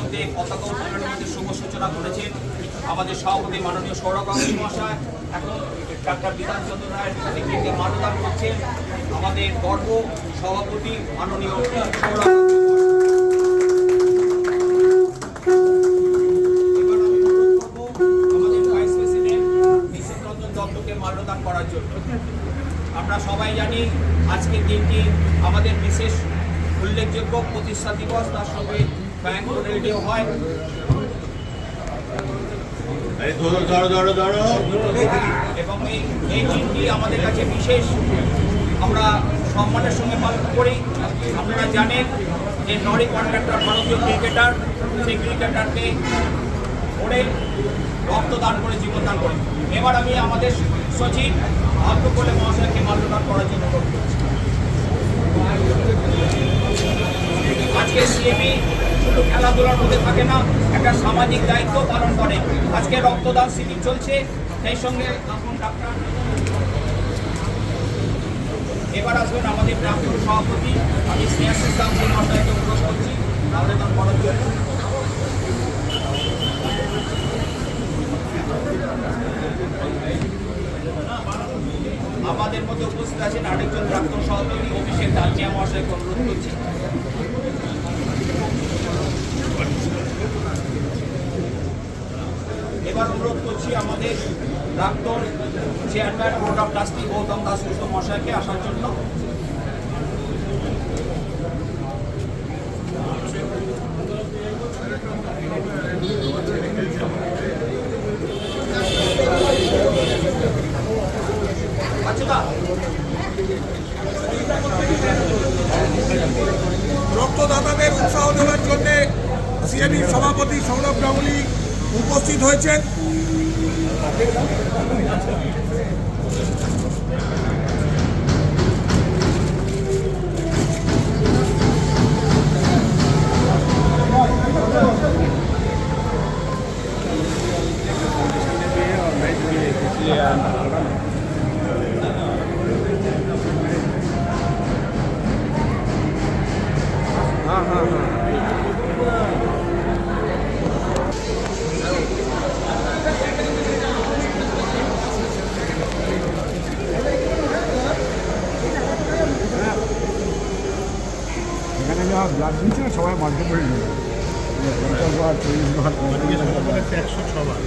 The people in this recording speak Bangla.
মধ্যে পতাকা উত্তোলনের মধ্যে শুভ সূচনা করেছেন আমাদের সভাপতি মাননীয় সৌরভ গাঙ্গুলী মহাশয়। এখন ডাক্তার বিধানচন্দ্র রায়ের নেতৃত্বে মানদান করছেন আমাদের গর্ব সভাপতি মাননীয় সৌরভ। মাল্যদান করার জন্য আমরা সবাই জানি আজকের দিনটি আমাদের বিশেষ উল্লেখযোগ্য প্রতিষ্ঠা দিবস, তার সঙ্গে ব্যাংক রেডিও হয় এবং এই দিনটি আমাদের কাছে বিশেষ, আমরা সম্মানের সঙ্গে পালন করি। আপনারা জানেন যে নরি কন্ট্রাক্টর ভারতীয় ক্রিকেটার, সেই ক্রিকেটারকে ওরে রক্তদান করে জীবনদান করে। এবার আমি আমাদের সচিব আব্দুল মহাশয়কে মাল্যদান করার জন্য অনুরোধ করছি। আজকে সিএবি শুধু খেলাধুলার মধ্যে থাকে না, একটা সামাজিক দায়িত্ব পালন করে। আজকে রক্তদান শিবির চলছে, সেই সঙ্গে এখন ডাক্তার এবার আসবেন আমাদের প্রাক্তন সভাপতি, আমি স্নেহাশিস গাঙ্গুলী মহাশয়কে অনুরোধ করছি মাল্যদান করার জন্য। আমাদের মধ্যে উপস্থিত আছেন আরেকজন প্রাক্তন সভাপতি অভিষেক দালমিয়া মহাশয়কে অনুরোধ করছি। এবার অনুরোধ করছি আমাদের প্রাক্তন chairman board of trustee Gautam Dasgupta মহাশয়কে আসার জন্য। রক্তদাতাদের উৎসাহ দেওয়ার জন্য সিএবির সভাপতি সৌরভ গাঙ্গুলী উপস্থিত হয়েছেন। ব্লাড দিচ্ছে না, সবাই মাঝে পড়ে নেবে 106 বার।